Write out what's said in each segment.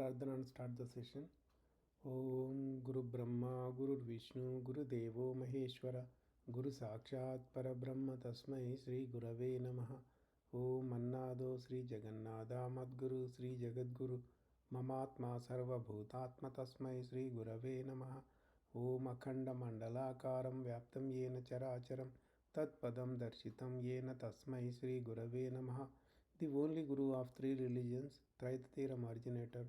Prarthana and start the session. Om Guru Brahma Guru Vishnu Guru Devo Maheshwara Guru Sakshat Parabrahma Tasmai Sri Gurave Namaha. Om Annado Sri Jagannatha Madguru Sri Jagadguru Mamatma Sarva Bhutatma Tasmai Sri Gurave Namaha. Om Akhanda Mandalakaram Vyaptam Yena Characharam Tat Padam Darshitam Yena Tasmai Sri Gurave Namaha. The only Guru of three religions, Traitatiram originator,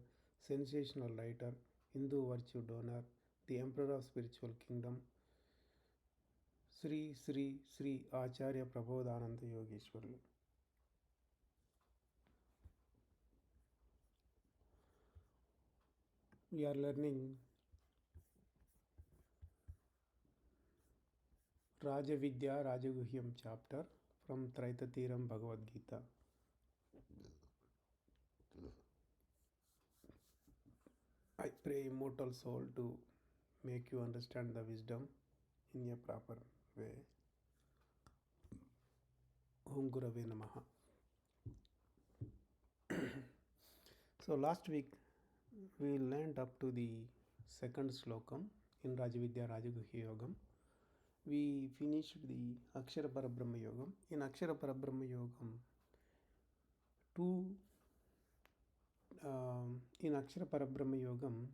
sensational writer, Hindu virtue donor, the emperor of spiritual kingdom, Sri Sri Sri Acharya Prabodhananda Yogeshwari. We are learning Raja Vidya Raja Guhyam chapter from Traitatiram Bhagavad Gita. I pray immortal soul to make you understand the wisdom in a proper way. Om Gurave Namaha. So last week we learned up to the second Slokam in Rajavidya Rajaguhya Yogam. We finished the Akshara Parabrahma Yogam. In Akshara Parabrahma Yogam, in Akshara Parabrahma Yogam,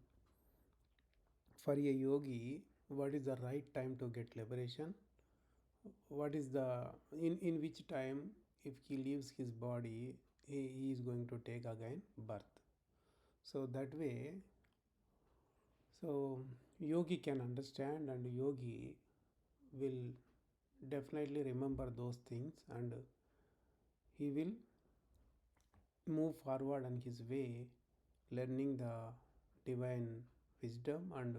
for a yogi, what is the right time to get liberation? What is the in which time, if he leaves his body, he is going to take again birth. So that way, so yogi can understand, and yogi will definitely remember those things, and he will move forward on his way, learning the divine wisdom and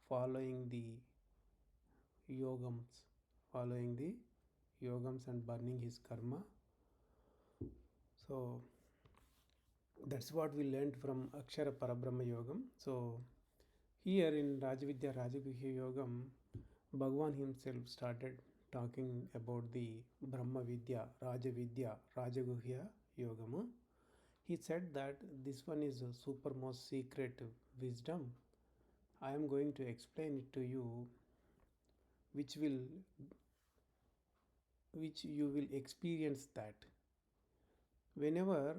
following the yogams, and burning his karma. So that's what we learned from Akshara Parabrahma Yogam. So here in Rajavidya Rajaguhya Yogam, Bhagavan himself started talking about the Brahma Vidya, Raja Vidya, Rajaguhya Yogamu. He said that this one is a supermost secret wisdom. I am going to explain it to you, which you will experience that. Whenever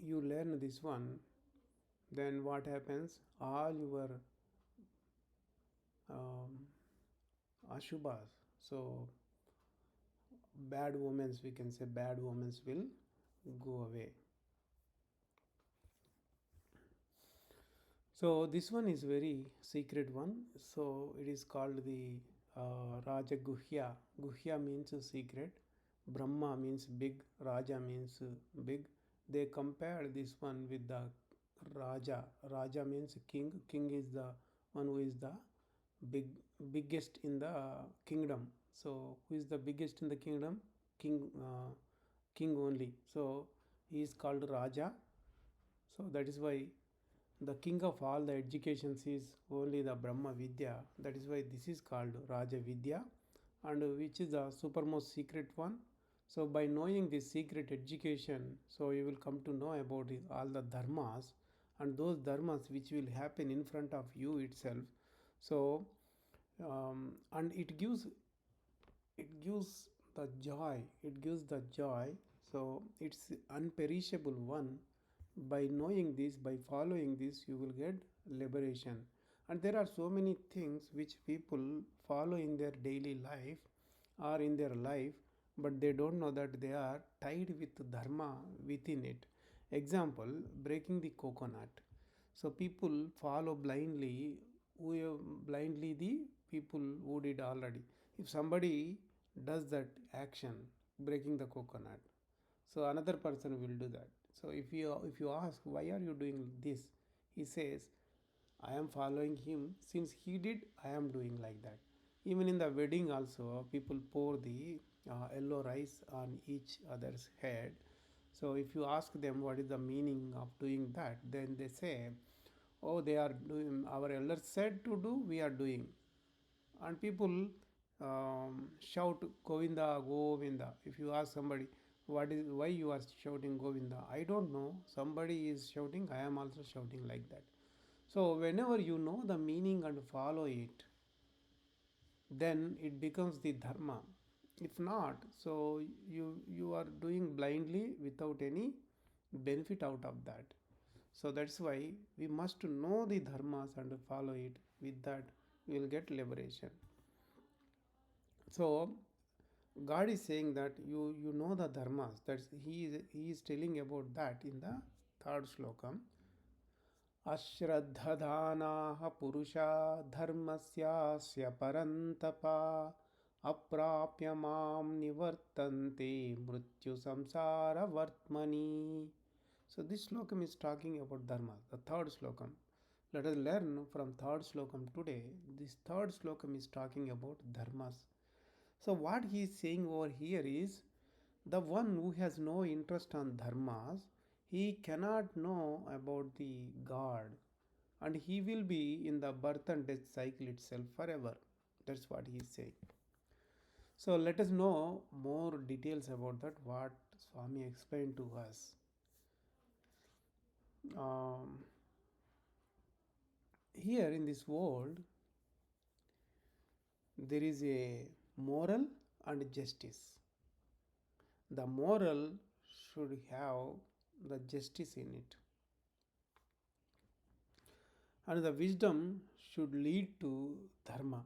you learn this one, then what happens? All your ashubhas, so bad omens, we can say bad omens will go away. So this one is very secret one. So it is called the Raja Guhya. Guhya means secret. Brahma means big. Raja means big. They compare this one with the Raja. Raja means king. King is the one who is the biggest in the kingdom. So who is the biggest in the kingdom? King only. So he is called Raja. So that is why the king of all the educations is only the Brahma Vidya. That is why this is called Raja Vidya, and which is the supermost secret one. So by knowing this secret education, so you will come to know about all the dharmas, and those dharmas which will happen in front of you itself. So and it gives the joy. So it's unperishable one. By knowing this, by following this, you will get liberation. And there are so many things which people follow in their daily life or in their life, but they don't know that they are tied with dharma within it. Example, breaking the coconut. So people follow blindly the people who did already. If somebody does that action, breaking the coconut, so another person will do that. So if you ask, why are you doing this, he says, I am following him. Since he did, I am doing like that. Even in the wedding also, people pour the yellow rice on each other's head. So if you ask them what is the meaning of doing that, then they say, oh, they are doing, our elders said to do, we are doing. And people shout Govinda, Govinda. If you ask somebody, what is why you are shouting Govinda? I don't know. Somebody is shouting, I am also shouting, like that. So whenever you know the meaning and follow it, then it becomes the dharma. If not, so you are doing blindly without any benefit out of that. So that's why we must know the dharmas and follow it. With that, we will get liberation. So God is saying that you know the dharmas. That's he is telling about that in the third slokam. अश्रद्धधानाः पुरुषा धर्मस्यास्य परन्तपा अप्राप्य मां निवर्तन्ते मृत्यु संसारवर्त्मनि. So this slokam is talking about dharma, the third slokam. Let us learn from third slokam today. This third slokam is talking about dharmas. So what he is saying over here is, the one who has no interest on dharmas, he cannot know about the God, and he will be in the birth and death cycle itself forever. That's what he is saying. So let us know more details about that, what Swami explained to us. Um, Here in this world, there is a moral and justice. The moral should have the justice in it, and the wisdom should lead to dharma.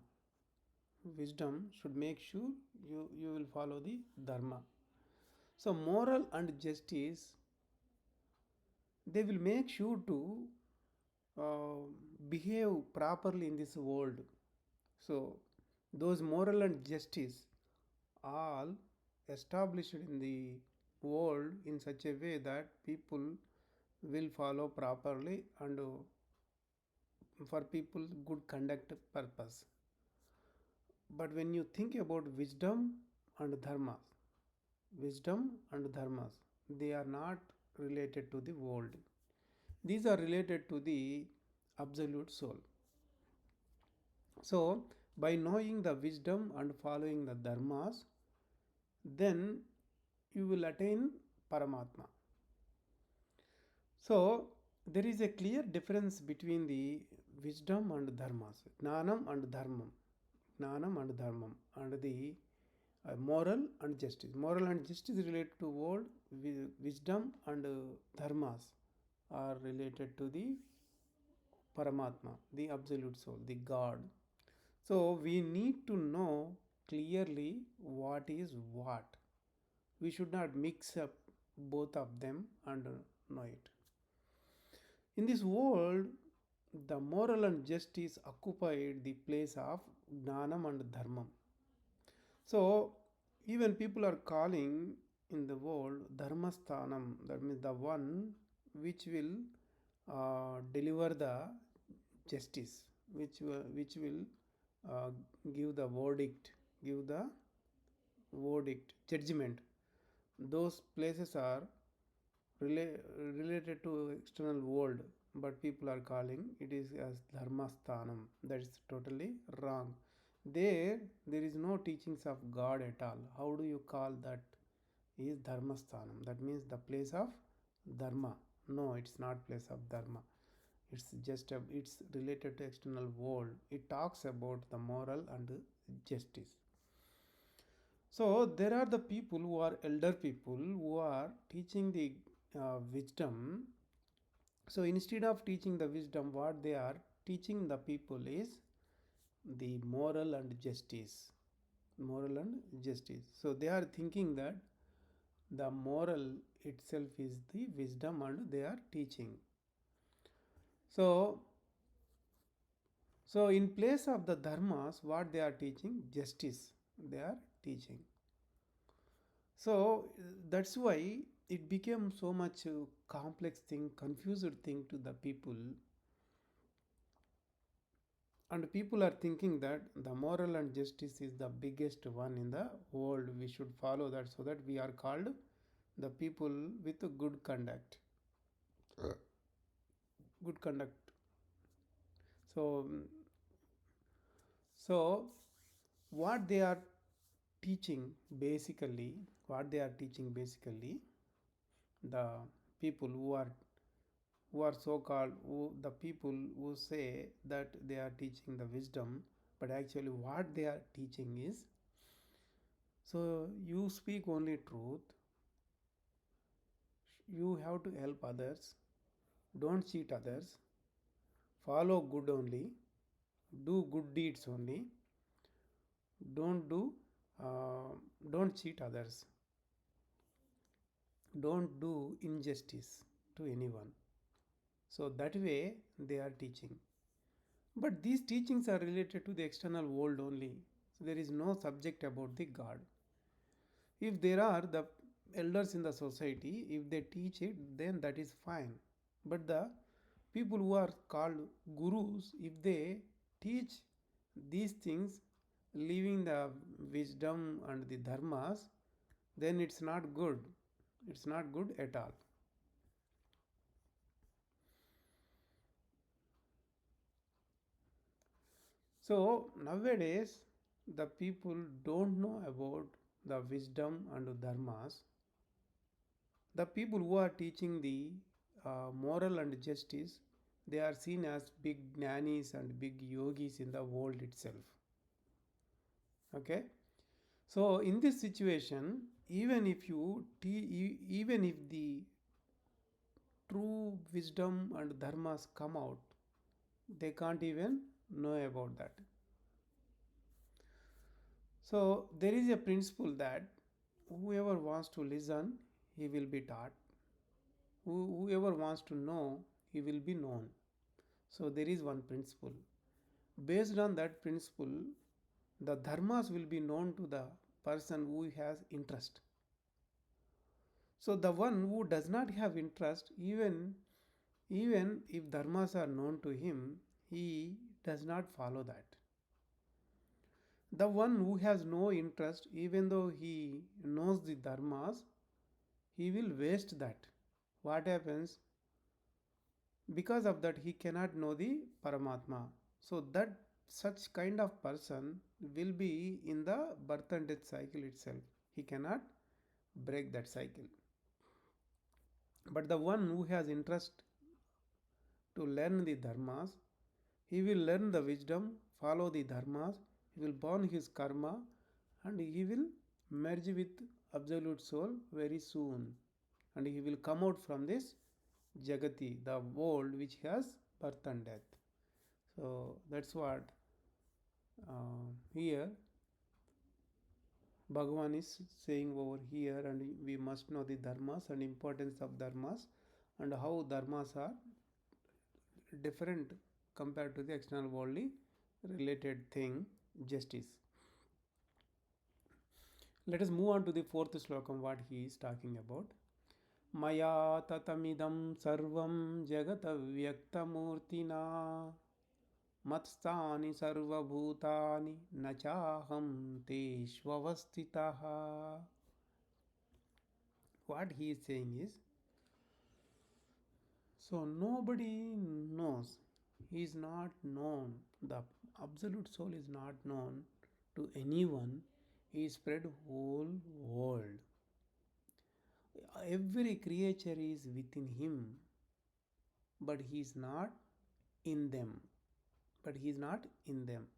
Wisdom should make sure you will follow the dharma. So moral and justice, they will make sure to uh, behave properly in this world. So those moral and justice all established in the world in such a way that people will follow properly, and for people good conduct purpose. But when you think about and dharmas, wisdom and dharmas, they are not related to the world. These are related to the absolute soul. So by knowing the wisdom and following the dharmas, then you will attain Paramatma. So there is a clear difference between the wisdom and dharmas, Jnanam and Dharmam, Jnanam and Dharmam, and the moral and justice. Moral and justice is related to world, wisdom and dharmas are related to the Paramatma, the absolute soul, the God. So we need to know clearly what is what. We should not mix up both of them and know it. In this world, the moral and justice occupied the place of Gnanam and Dharmam. So, even people are calling in the world Dharmasthanam, that means the one which will deliver the justice, which will uh, give the verdict, judgment. Those places are related to external world, but people are calling it is as Dharmasthanam. That is totally wrong. There is no teachings of God at all. How do you call that is Dharmasthanam? That means the place of Dharma. No, it's not place of Dharma. It's related to external world. It talks about the moral and justice. So there are the people who are elder people who are teaching the wisdom. So instead of teaching the wisdom, what they are teaching the people is the moral and justice. Moral and justice. So they are thinking that the moral itself is the wisdom, and they are teaching. So in place of the dharmas, what they are teaching? Justice. They are teaching. So that's why it became so much complex thing, confused thing to the people. And people are thinking that the moral and justice is the biggest one in the world. We should follow that, so that we are called the people with good conduct. Good conduct. So, so what they are teaching basically, what they are teaching basically, the people who are so called, the people who say that they are teaching the wisdom, but actually what they are teaching is, so you speak only truth, you have to help others, don't cheat others, follow good only, do good deeds only, don't do uh, don't cheat others, don't do injustice to anyone. So that way they are teaching. But these teachings are related to the external world only. So there is no subject about the God. If there are the elders in the society, if they teach it, then that is fine. But the people who are called gurus, if they teach these things, leaving the wisdom and the dharmas, then it's not good. It's not good at all. So nowadays, the people don't know about the wisdom and dharmas. The people who are teaching the moral and justice, they are seen as big gnanis and big yogis in the world itself. Okay, so in this situation, even if even if the true wisdom and dharmas come out, they can't even know about that. So there is a principle that whoever wants to listen, he will be taught. Whoever wants to know, he will be known. So there is one principle. Based on that principle, the dharmas will be known to the person who has interest. So the one who does not have interest, even if dharmas are known to him, he does not follow that. The one who has no interest, even though he knows the dharmas, he will waste that. What happens? Because of that, he cannot know the Paramatma. So that such kind of person will be in the birth and death cycle itself. He cannot break that cycle. But the one who has interest to learn the dharmas, he will learn the wisdom, follow the dharmas, he will burn his karma, and he will merge with absolute soul very soon. And he will come out from this Jagati, the world which has birth and death. So that's what here Bhagavan is saying over here, and we must know the dharmas and importance of dharmas and how dharmas are different compared to the external worldly related thing, justice. Let us move on to the fourth slokam, what he is talking about. Maya tatamidam sarvam jagatavyaktamurtina मत्स्थानि सर्वभूतानि न चाहं तेष्वस्थितः. What he is saying is, so nobody knows, he is not known, the absolute soul is not known to anyone, he spread whole world. Every creature is within him, but he is not in them. But he is not in them.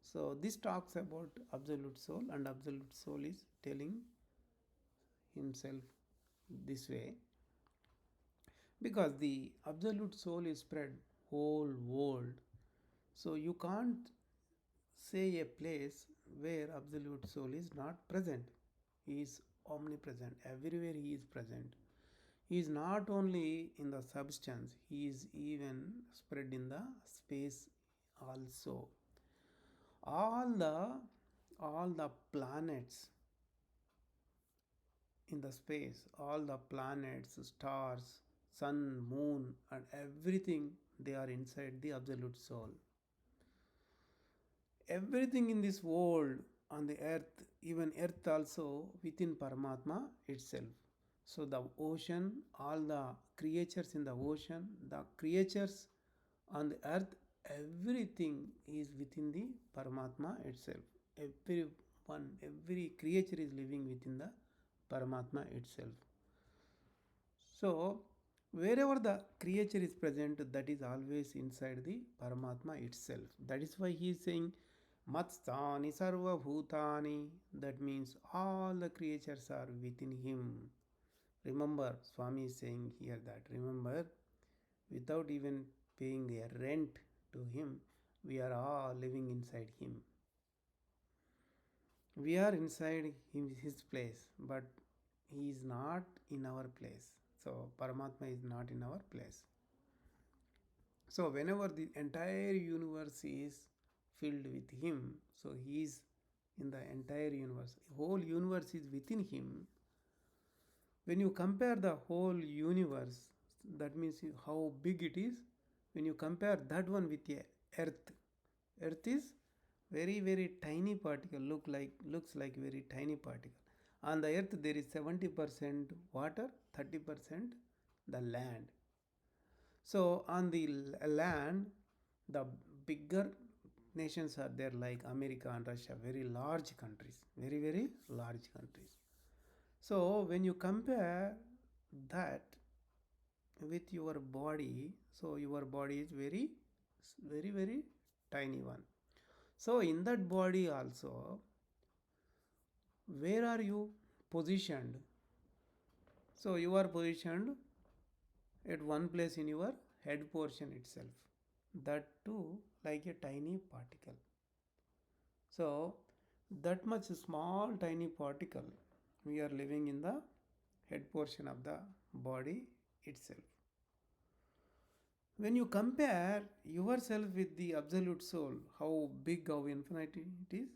So this talks about absolute soul, and absolute soul is telling himself this way, because the absolute soul is spread whole world. So you can't say a place where absolute soul is not present. He is omnipresent. Everywhere he is present. He is not only in the substance, he is even spread in the space also. All the planets in the space, all the planets, stars, sun, moon, and everything, they are inside the absolute soul. Everything in this world, on the earth, even earth also within Paramatma itself. So the ocean, all the creatures in the ocean, the creatures on the earth, everything is within the Paramatma itself. Every creature is living within the Paramatma itself. So, wherever the creature is present, that is always inside the Paramatma itself. That is why he is saying, Matstani Sarva Bhutani. That means all the creatures are within him. Remember, Swami is saying here that, remember, without even paying a rent to him, we are all living inside him. We are inside his place, but he is not in our place. So, Paramatma is not in our place. So, whenever the entire universe is filled with him, so he is in the entire universe. Whole universe is within him. When you compare the whole universe, that means how big it is. When you compare that one with a earth, earth is very tiny particle, looks like very tiny particle. On the earth there is 70% water, 30% the land. So on the land, the bigger nations are there like America and Russia, very large countries, very large countries. So when you compare that with your body, so your body is very tiny one. So in that body also, where are you positioned? So you are positioned at one place in your head portion itself. That too like a tiny particle. So that much small tiny particle we are living in the head portion of the body itself. When you compare yourself with the absolute soul, how big, how infinite it is,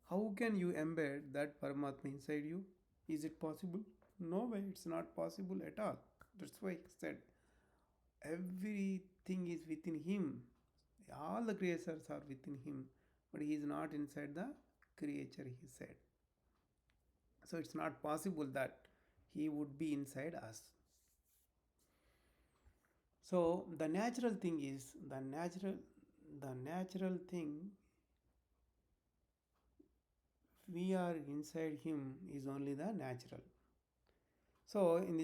how can you embed that Paramatma inside you? Is it possible? No way, it's not possible at all. That's why he said everything is within him. All the creatures are within him, but he is not inside the creature, he said. So it's not possible that he would be inside us. So the natural thing is the natural thing we are inside him is only the natural. So in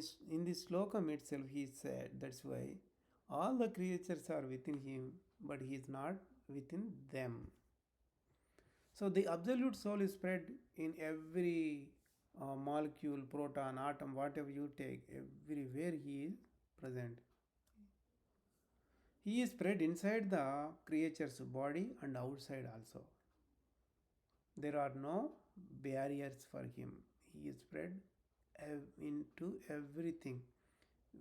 this slokam itself he said that's why all the creatures are within him, but he is not within them. So the absolute soul is spread in every molecule, proton, atom, whatever you take, everywhere he is present. He is spread inside the creature's body and outside also. There are no barriers for him. He is spread into everything,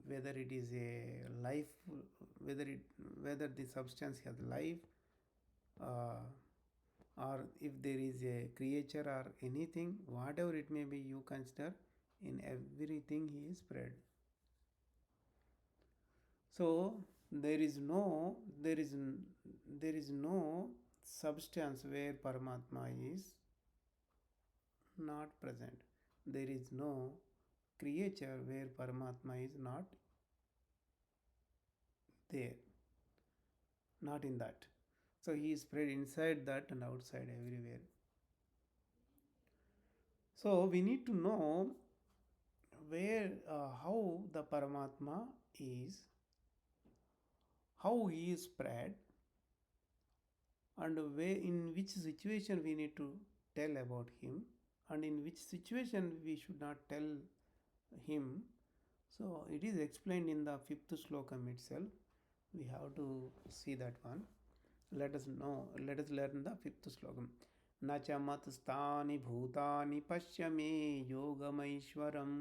whether it is a life, whether the substance has life, uh, or if there is a creature or anything, whatever it may be, you consider in everything he is spread. So there is no substance where Paramatma is not present. There is no creature where Paramatma is not there, not in that. So he is spread inside that and outside everywhere. So we need to know how the Paramatma is, how he is spread, and in which situation we need to tell about him, and in which situation we should not tell him. So it is explained in the fifth slokam itself. We have to see that one. Let us learn the fifth slokam. न च मत्स्थानि भूतानि पश्य मे योगमैश्वरं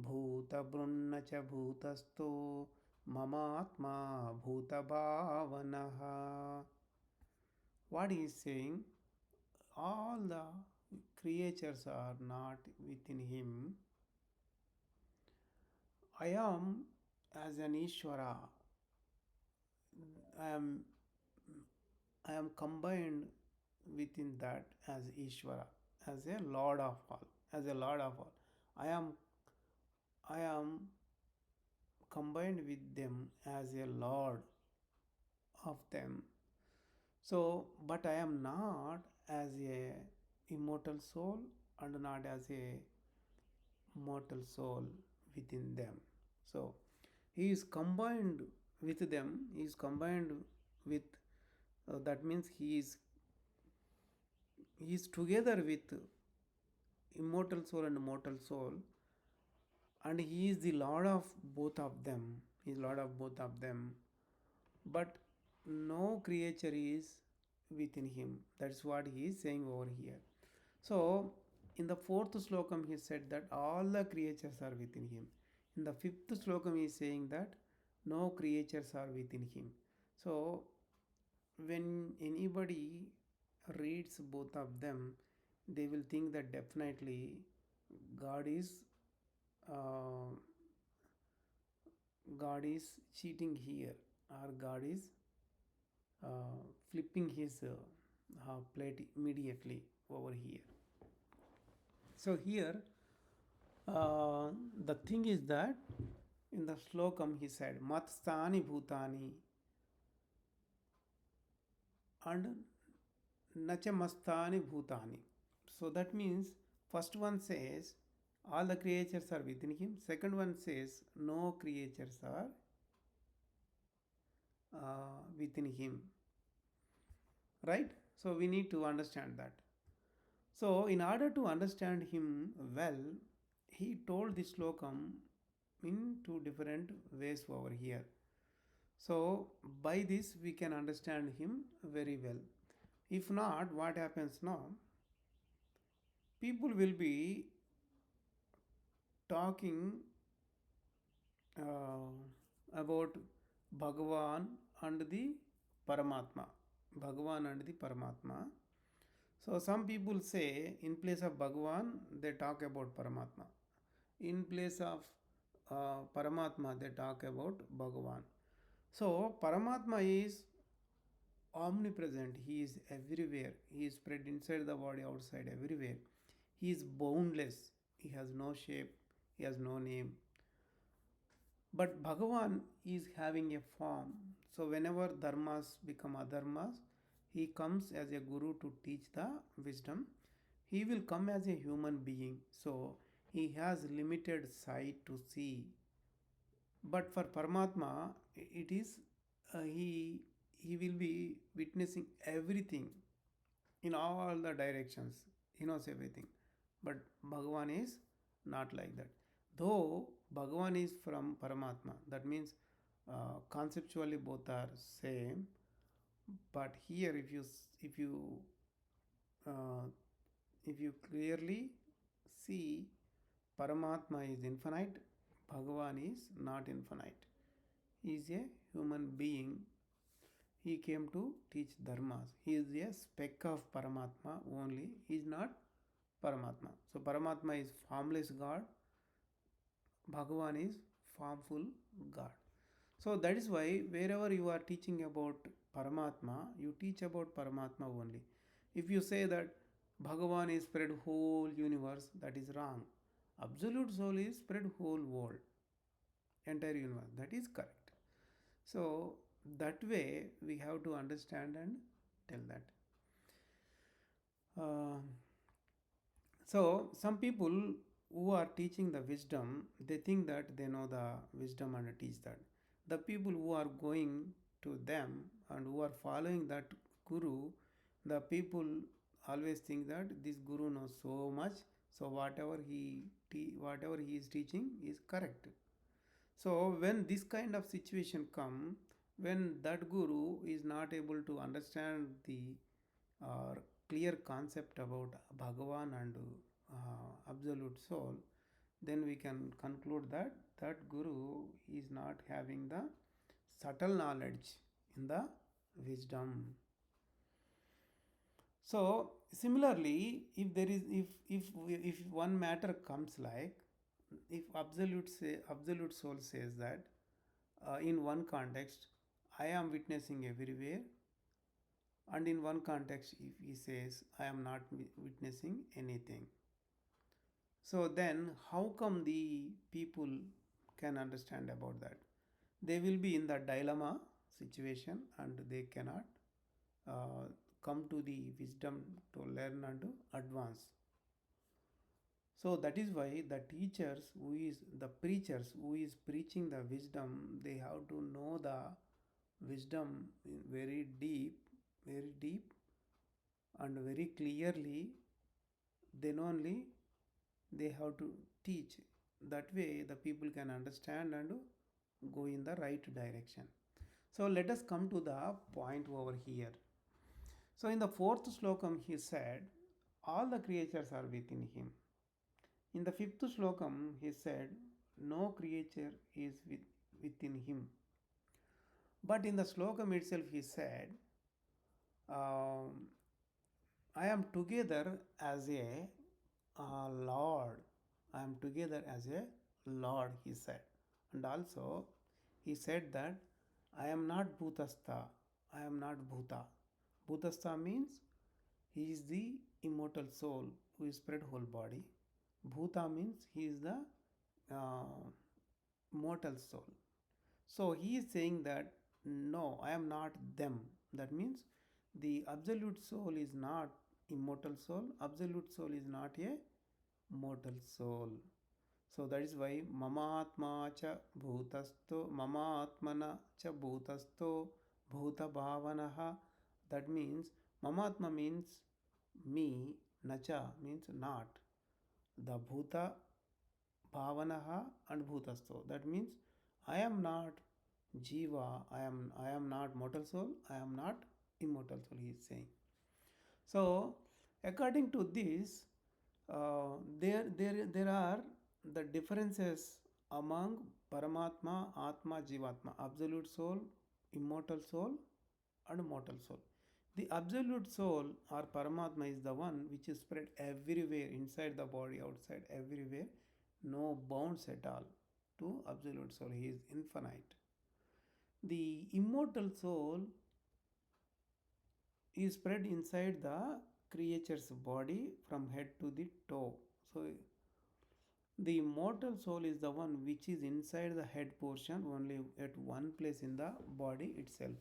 भूतभृन्न च भूतस्थो ममात्मा भूतभावनः. What he is saying, all the creatures are not within him. I am as an Ishvara. I am combined within that as Ishvara, as a Lord of all, as a Lord of all. I am combined with them as a Lord of them. So, but I am not as a immortal soul and not as a mortal soul within them. So he is combined with them, he is combined with that means he is together with immortal soul and mortal soul, and he is the lord of both of them. He is lord of both of them, but no creature is within him. That's what he is saying over here. So in the fourth slokam he said that all the creatures are within him. In the fifth slokam he is saying that no creatures are within him. So when anybody reads both of them, they will think that definitely god is uh, God is cheating here, or God is flipping his plate immediately over here. So here, the thing is that in the slokam he said, Matstani Bhutani and Nachamastani Bhutani. So that means first one says all the creatures are within him. Second one says no creatures are within him. Right? So we need to understand that. So in order to understand him well, he told this slokam in two different ways over here. So by this we can understand him very well. If not, what happens now? People will be talking about Bhagavan and the Paramatma. Bhagavan and the Paramatma. So some people say in place of Bhagavan they talk about Paramatma. In place of Paramatma they talk about Bhagavan. So Paramatma is omnipresent. He is everywhere. He is spread inside the body, outside, everywhere. He is boundless. He has no shape. He has no name. But Bhagavan is having a form. So whenever dharmas become adharmas, he comes as a guru to teach the wisdom. He will come as a human being. So he has limited sight to see. But for Paramatma, it is he will be witnessing everything in all the directions. He knows everything. But Bhagavan is not like that. Though Bhagavan is from Paramatma, that means conceptually both are same. But here, uh, if you clearly see, Paramatma is infinite, Bhagavan is not infinite. He is a human being. He came to teach dharmas. He is a speck of Paramatma only. He is not Paramatma. So Paramatma is formless God. Bhagavan is formful God. So that is why wherever you are teaching about Paramatma, you teach about Paramatma only. If you say that Bhagavan is spread whole universe, that is wrong. Absolute soul is spread whole world, entire universe. That is correct. So that way we have to understand and tell that. So some people who are teaching the wisdom, they think that they know the wisdom and teach that. The people who are going to them and who are following that guru, the people always think that this guru knows so much. So whatever he is teaching is correct. So when this kind of situation come, when that guru is not able to understand the uh, clear concept about Bhagavan and absolute soul, then we can conclude that that guru is not having the subtle knowledge in the wisdom. So similarly, if there is if one matter comes like, if absolute soul says that in one context I am witnessing everywhere, and in one context if he says I am not witnessing anything, so then how come the people can understand about that? They will be in the dilemma situation and they cannot come to the wisdom to learn and to advance. So that is why the teachers who is the preachers who is preaching the wisdom, they have to know the wisdom very deep and very clearly. Then only they have to teach. That way the people can understand and go in the right direction. So let us come to the point over here. So in the fourth slokam he said, all the creatures are within him. In the fifth slokam he said, no creature is within him. But in the slokam itself he said, um, I am together as a Lord. I am together as a Lord, he said. And also, he said that I am not Bhutastha. I am not Bhuta. Bhutastha means he is the immortal soul who is spread whole body. Bhuta means he is the uh, mortal soul. So he is saying that no, I am not them. That means the absolute soul is not immortal soul. Absolute soul is not a mortal soul. So that is why mama atma cha bhutasto, mama atmana cha bhutasto bhuta bhavanaha. That means mama atma means me, nacha means not. The bhuta bhavanaha and bhutasto. That means I am not jiva, I am not mortal soul, I am not immortal soul, he is saying. So according to this, there are the differences among Paramatma, Atma, Jivatma, absolute soul, immortal soul, and mortal soul. The absolute soul or Paramatma is the one which is spread everywhere, inside the body, outside, everywhere, no bounds at all to absolute soul. He is infinite. The immortal soul is spread inside the creature's body from head to the toe. So the immortal soul is the one which is inside the head portion only at one place in the body itself.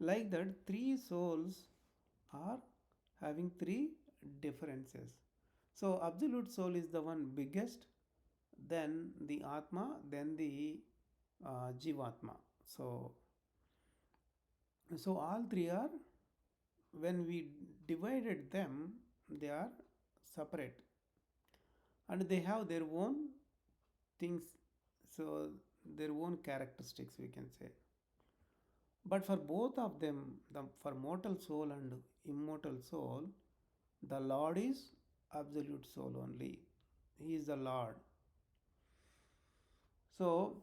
Like that, three souls are having three differences. So absolute soul is the one biggest, then the Atma, then the Jivatma. So all three are, when we divided them, they are separate and they have their own things, so their own characteristics, we can say. But for both of them, for mortal soul and immortal soul, the Lord is absolute soul only. He is the Lord. So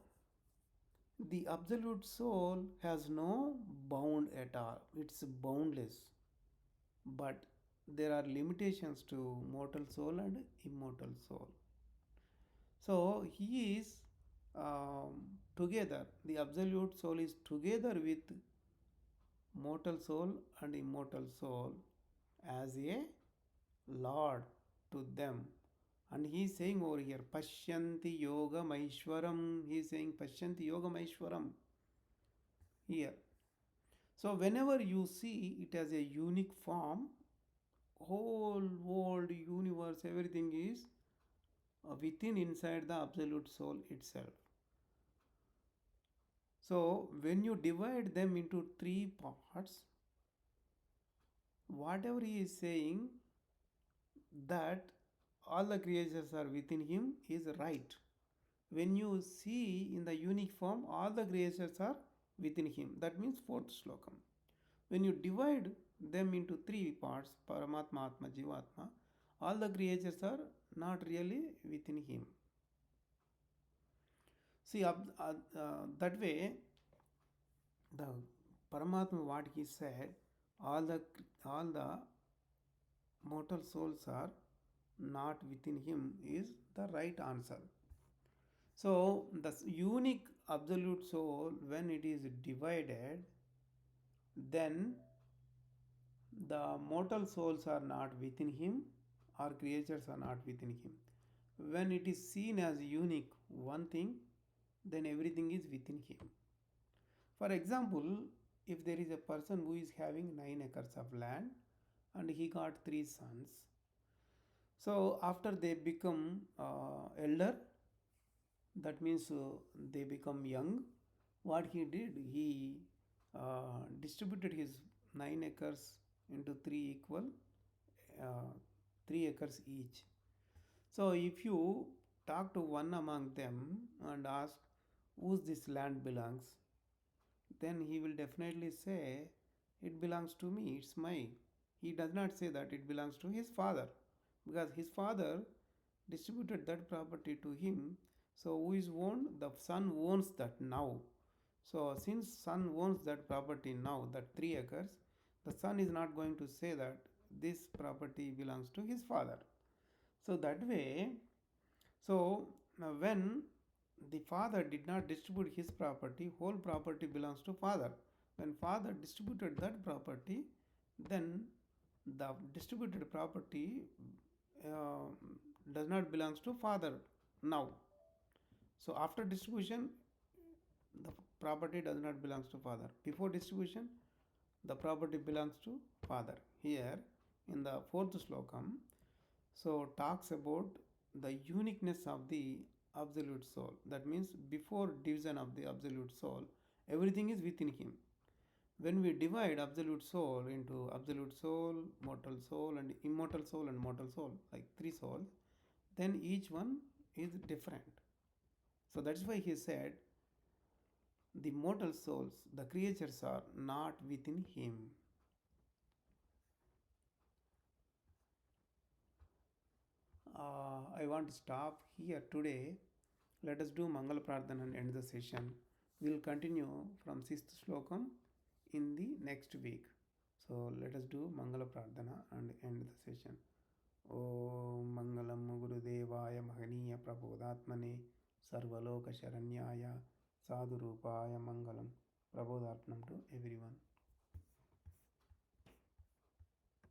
the absolute soul has no bound at all. It's boundless. But there are limitations to mortal soul and immortal soul. So he is together. The absolute soul is together with mortal soul and immortal soul as a Lord to them. And he is saying over here, Pashyanti Yoga Maishwaram. He is saying Pashyanti Yoga Maishwaram here. So whenever you see it as a unique form, whole world, universe, everything is within inside the absolute soul itself. So when you divide them into three parts, whatever he is saying that all the creatures are within him is right. When you see in the unique form, all the creatures are within him. That means fourth slokam. When you divide them into three parts, Paramatma, Atma, Jivatma, all the creatures are not really within him. See, that way, the Paramatma, what he said, all the mortal souls are not within him is the right answer. So the unique absolute soul, when it is divided, then the mortal souls are not within him or creatures are not within him. When it is seen as unique one thing, then everything is within him. For example, if there is a person who is having 9 acres of land and he got 3 sons, So after they become elder, that means they become young. What he did, he distributed his 9 acres into three equal, uh, 3 acres each. So if you talk to one among them and ask whose this land belongs, then he will definitely say, it belongs to me, it's mine. He does not say that it belongs to his father, because his father distributed that property to him. So who is owned? The son owns that now. So since son owns that property now, that 3 acres, the son is not going to say that this property belongs to his father. So that way, so when the father did not distribute his property, whole property belongs to father. When father distributed that property, then the distributed property uh, does not belongs to father now. So after distribution, the property does not belongs to father. Before distribution, the property belongs to father. Here in the fourth slokam, so talks about the uniqueness of the absolute soul. That means before division of the absolute soul, everything is within him. When we divide absolute soul into absolute soul, mortal soul, and immortal soul and mortal soul, like three souls, then each one is different. So that's why he said the mortal souls, the creatures are not within him. I want to stop here today. Let us do Mangala Prarthana and end the session. We will continue from 6th Slokam in the next week. So let us do Mangala Prarthana and end the session. Om Mangalam Gurudevaya Mahaniya Prabodhatmane Sarvaloka Sharanyaya Sadhurupaya Mangalam. Prabodhartnam to everyone.